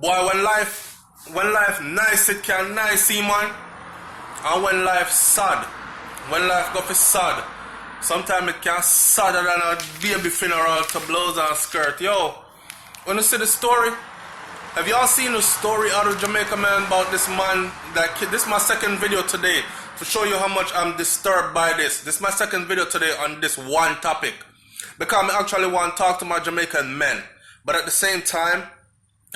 Boy, when life nice, it can nice, man. And when life sad, when life go for sad, sometimes it can sadder than a baby funeral to blouse and skirt. Yo, when you see the story, have y'all seen the story out of Jamaica, man, about this man, that kid? This is my second video today to show you how much I'm disturbed by this. This is my second video today on this one topic, because I actually want to talk to my Jamaican men, but at the same time,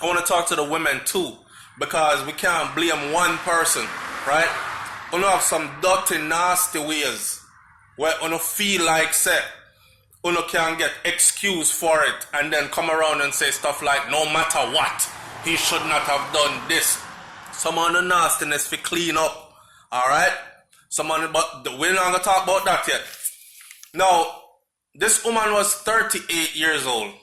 I want to talk to the women too, because we can't blame one person, right? We have some dirty, nasty ways where you feel like, say, you can get excuse for it and then come around and say stuff like, no matter what, he should not have done this. Some of the nastiness for clean up, alright? But we're not going to talk about that yet. Now, this woman was 38 years old.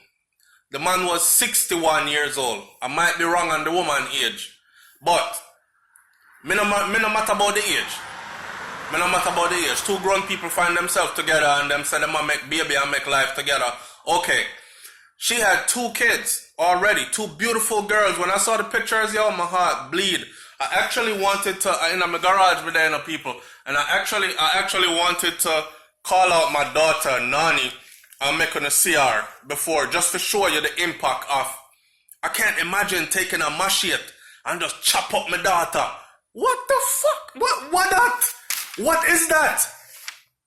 The man was 61 years old. I might be wrong on the woman age, but me no matter about the age. Me no matter about the age. Two grown people find themselves together and them say them a make baby and make life together. Okay. She had 2 kids already. 2 beautiful girls. When I saw the pictures, yo, my heart bleed. I actually wanted to, in my garage with the people, and I actually wanted to call out my daughter, Nani, and make her see her before, just to show you the impact of, I can't imagine taking a machete and just chop up my daughter. What the fuck? What is that?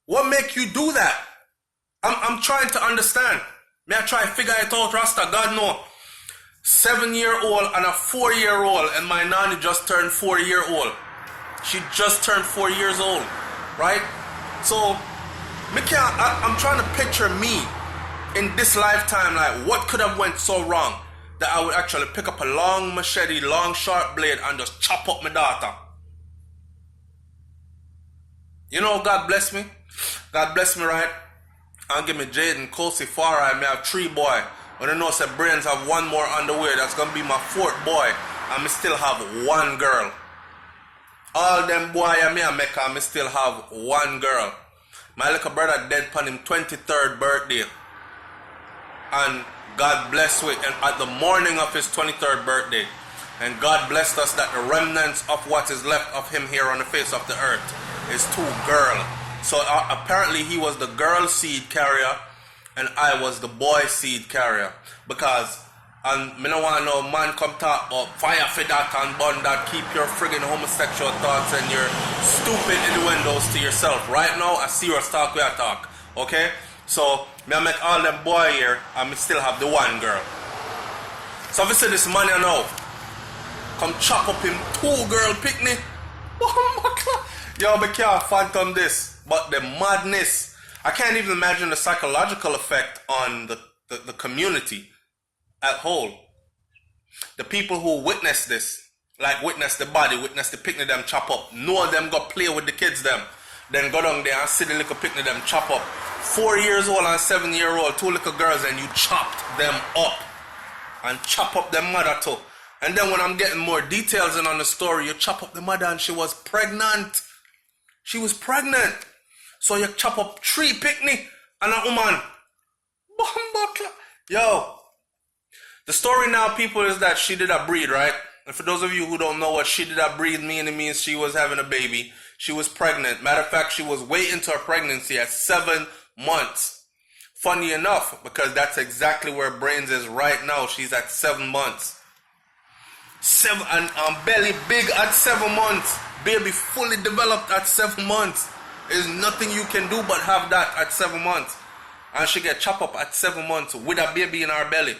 What make you do that? I'm trying to understand. May I try to figure it out, Rasta? God no. 7-year-old and a 4-year-old, and my nanny just turned 4-year-old. She just turned 4 years old, right? So, I'm trying to picture me in this lifetime, like what could have went so wrong that I would actually pick up a long machete, long sharp blade, and just chop up my daughter. You know, God bless me. God bless me, right? And give me Jaden, Kosi, Farah, and me have 3 boy. When I know say brains have 1 more on the way, that's gonna be my 4th boy. And me still have 1 girl. All them boy and me make, and me still have 1 girl. My little brother dead upon him 23rd birthday. And God blessed with, and at the morning of his 23rd birthday, and God blessed us that the remnants of what is left of him here on the face of the earth is 2 girls. So apparently he was the girl seed carrier and I was the boy seed carrier. Because, and me no want no man come talk about fire for that and burn that, keep your friggin' homosexual thoughts and your stupid innuendos to yourself. Right now, a serious talk we are talk, okay? So, me I make all them boy here and me still have the 1 girl. So if you see this man you know, come chop up him 2 girl picnic. Oh my God. Yo, me can't phantom this. But the madness, I can't even imagine the psychological effect on the community at whole. The people who witness this, like witness the body, witness the picnic them chop up, know them go play with the kids them, then go down there and see the little picnic them chop up. 4 years old and 7-year-old, 2 little girls, and you chopped them up and chop up their mother too. And then when I'm getting more details in on the story, you chop up the mother and she was pregnant. She was pregnant. So you chop up 3 picnic and a woman. Yo. The story now, people, is that she did a breed, right? And for those of you who don't know what she did a breed mean, it means she was having a baby. She was pregnant. Matter of fact, she was way into her pregnancy at 7 months. Funny enough, because that's exactly where Brains is right now. She's at 7 months. 7 and belly big at 7 months. Baby fully developed at 7 months. There's nothing you can do but have that at 7 months. And she get chopped up at 7 months with a baby in her belly.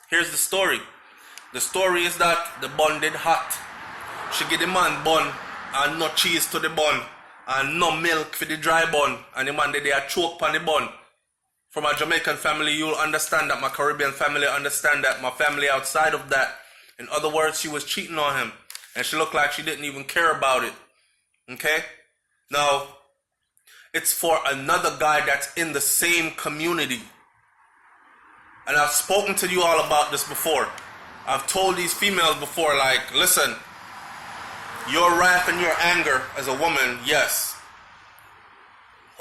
Here's the story. The story is that the bun did hot. She get the man bun and no cheese to the bun and no milk for the dry bun. And the man did a choke on the bun. From a Jamaican family, you'll understand that. My Caribbean family understand that. My family outside of that. In other words, she was cheating on him. And she looked like she didn't even care about it. Okay? Now, it's for another guy that's in the same community. And I've spoken to you all about this before. I've told these females before, like, listen, your wrath and your anger as a woman, yes.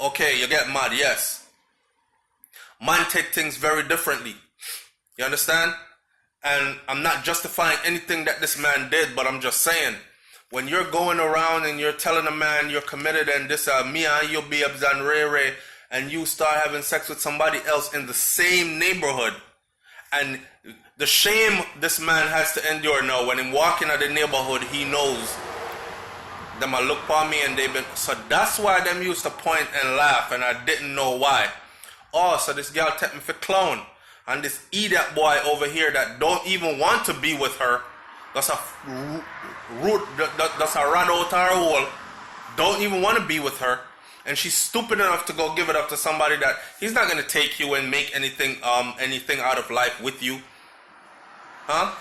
Okay, you get mad, yes. Man take things very differently. You understand? And I'm not justifying anything that this man did, but I'm just saying, when you're going around and you're telling a man you're committed and this me and you babes and Ray, and you start having sex with somebody else in the same neighborhood, and the shame this man has to endure now, when he's walking out the neighborhood, he knows them a look for me and they've been, so that's why them used to point and laugh, and I didn't know why. Oh, so this girl take me for clown, and this idiot boy over here that don't even want to be with her, that's a root, that's a rat out her hole, don't even want to be with her, and she's stupid enough to go give it up to somebody that he's not going to take you and make anything out of life with you. Huh?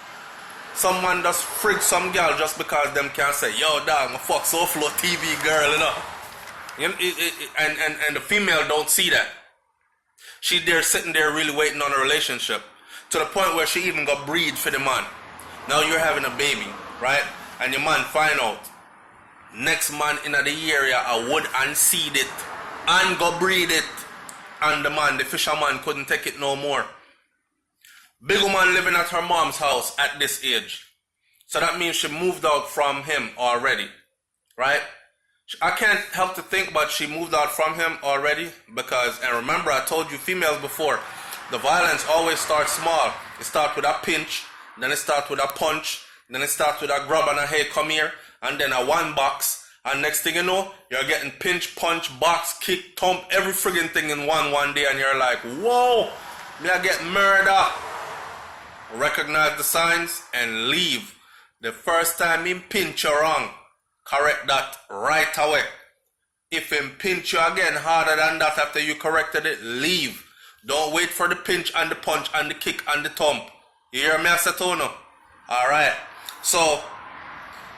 Someone just frig some girl just because them can't say, yo dog, my fuck SouFLoTV girl, you know? And the female don't see that. She there sitting there really waiting on a relationship, to the point where she even got breed for the man. Now you're having a baby, right? And your man find out next man in the area I would unseed it and go breed it, and the fisherman couldn't take it no more. Big woman living at her mom's house at this age, so that means she moved out from him already, right? I can't help to think, but she moved out from him already because, and remember I told you females before, the violence always starts small. It starts with a pinch, then it starts with a punch, then it starts with a grab and a hey come here, and then a one box, and next thing you know, you're getting pinch, punch, box, kick, thump, every friggin' thing in one day, and you're like, whoa, me I get murder. Recognize the signs and leave. The first time him pinch you wrong, correct that right away. If him pinch you again harder than that after you corrected it, leave. Don't wait for the pinch and the punch and the kick and the thump. You hear me, Satono? Alright. So,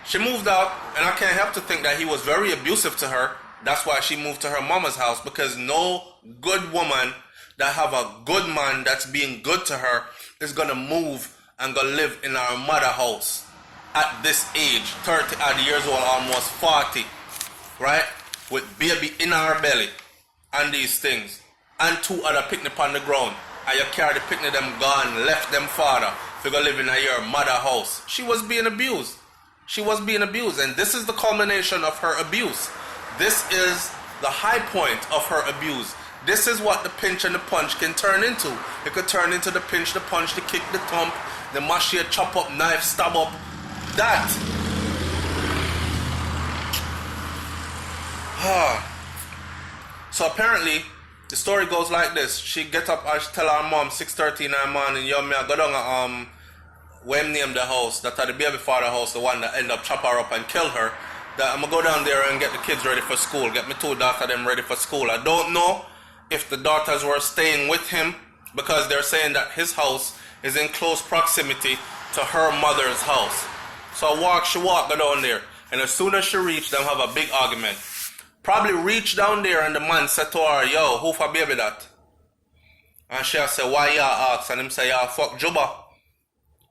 she moved out, and I can't help to think that he was very abusive to her. That's why she moved to her mama's house, because no good woman that have a good man that's being good to her is gonna move and go live in our mother house at this age, 30 odd years old, almost 40, right? With baby in our belly and these things, and two other picnic on the ground, and you carry the picnic them gone, left them father to go live in your mother house. She was being abused. She was being abused, and this is the culmination of her abuse. This is the high point of her abuse. This is what the pinch and the punch can turn into. It could turn into the pinch, the punch, the kick, the thump, the mash here, chop up, knife, stab up. That. So apparently, the story goes like this. She get up and she tell her mom 6:30 in the morning, yo, me I go down when name the house, that are the baby father house, the one that end up chop her up and kill her. That I'm gonna go down there and get the kids ready for school, get my two daughters them ready for school. I don't know if the daughters were staying with him, because they're saying that his house is in close proximity to her mother's house. So she walk go down there, and as soon as she reached, them have a big argument. Probably reach down there and the man said to her, yo, who for baby that? And she said, why y'all ask? And him say, y'all fuck Juba.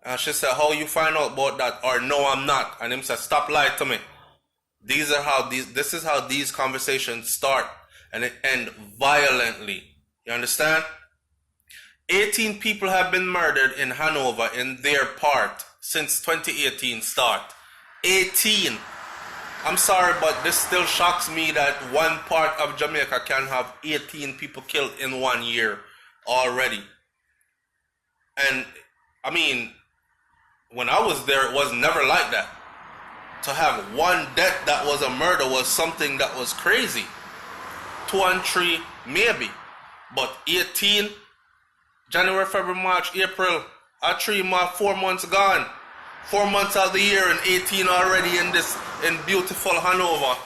And she said, how you find out about that? Or no, I'm not. And him said, stop lying to me. This is how these conversations start, and it end violently. You understand? 18 people have been murdered in Hanover in their part since 2018 start. 18. I'm sorry, but this still shocks me that one part of Jamaica can have 18 people killed in 1 year already. And I mean, when I was there, it was never like that. To have one death that was a murder was something that was crazy. 2 and 3 maybe, but 18, January, February, March, April, 4 months gone. 4 months out of the year and 18 already in beautiful Hanover.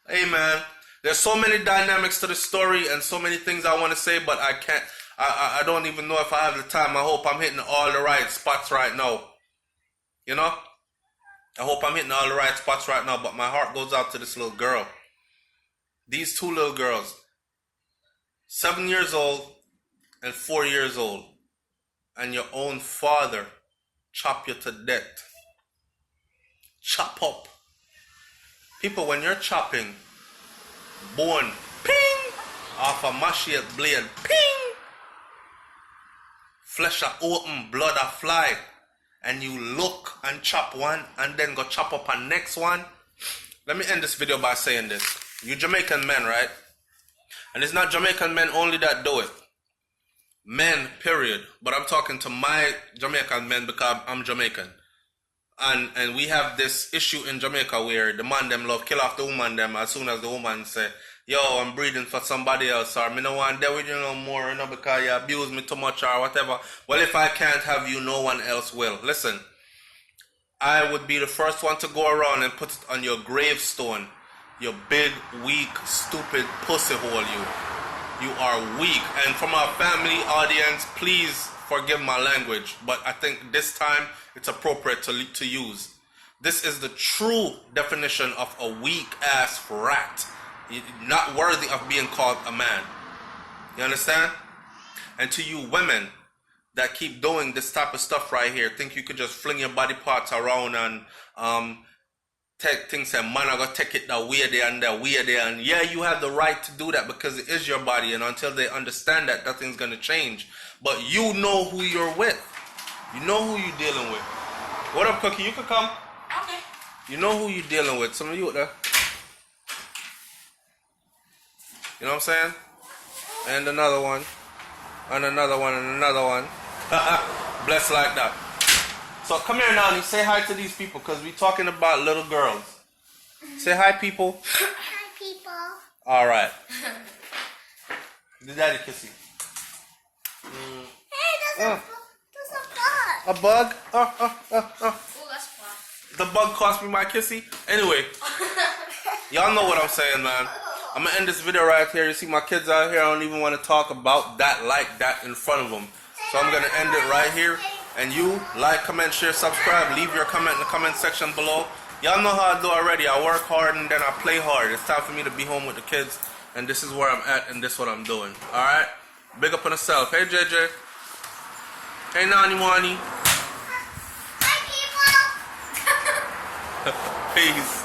Hey man, there's so many dynamics to the story and so many things I want to say, but I can't. I don't even know if I have the time. I hope I'm hitting all the right spots right now. You know? I hope I'm hitting all the right spots right now, but my heart goes out to this little girl. These two little girls, 7 years old and 4 years old, and your own father chop you to death. Chop up. People, when you're chopping bone, ping, off a machete blade, ping, flesh a open, blood a fly, and you look and chop one and then go chop up a next one. Let me end this video by saying this. You Jamaican men, right? And it's not Jamaican men only that do it. Men, period. But I'm talking to my Jamaican men because I'm Jamaican. And we have this issue in Jamaica where the man them love kill off the woman them as soon as the woman say, yo, I'm breeding for somebody else, or me no want there with you no more, you know, because you abuse me too much or whatever. Well, if I can't have you, no one else will. Listen, I would be the first one to go around and put it on your gravestone. You big, weak, stupid pussy hole, you. You are weak. And from our family audience, please forgive my language, but I think this time it's appropriate to use. This is the true definition of a weak-ass rat. Not worthy of being called a man. You understand? And to you women that keep doing this type of stuff right here, think you could just fling your body parts around and take things and man, I gotta take it that way there and that way there. And yeah, you have the right to do that because it is your body, and until they understand that, nothing's gonna change. But you know who you're with. You know who you're dealing with. What up, Cookie? You can come. Okay. You know who you're dealing with. Some of you out there. You know what I'm saying? And another one. And another one. And another one. Blessed like that. So come here now and say hi to these people because we're talking about little girls. Say hi, people. Hi, people. All right. The daddy kiss you. Hey, there's a bug. A bug? Oh, that's fun. The bug cost me my kissy. Anyway, y'all know what I'm saying, man. I'm gonna end this video right here. You see my kids out here. I don't even want to talk about that like that in front of them. So I'm gonna end it right here. And you like, comment, share, subscribe. Leave your comment in the comment section below. Y'all know how I do already. I work hard and then I play hard. It's time for me to be home with the kids. And this is where I'm at and this is what I'm doing. Alright? Big up on yourself. Hey, JJ. Hey, Nani Wani. Hi, people. Peace.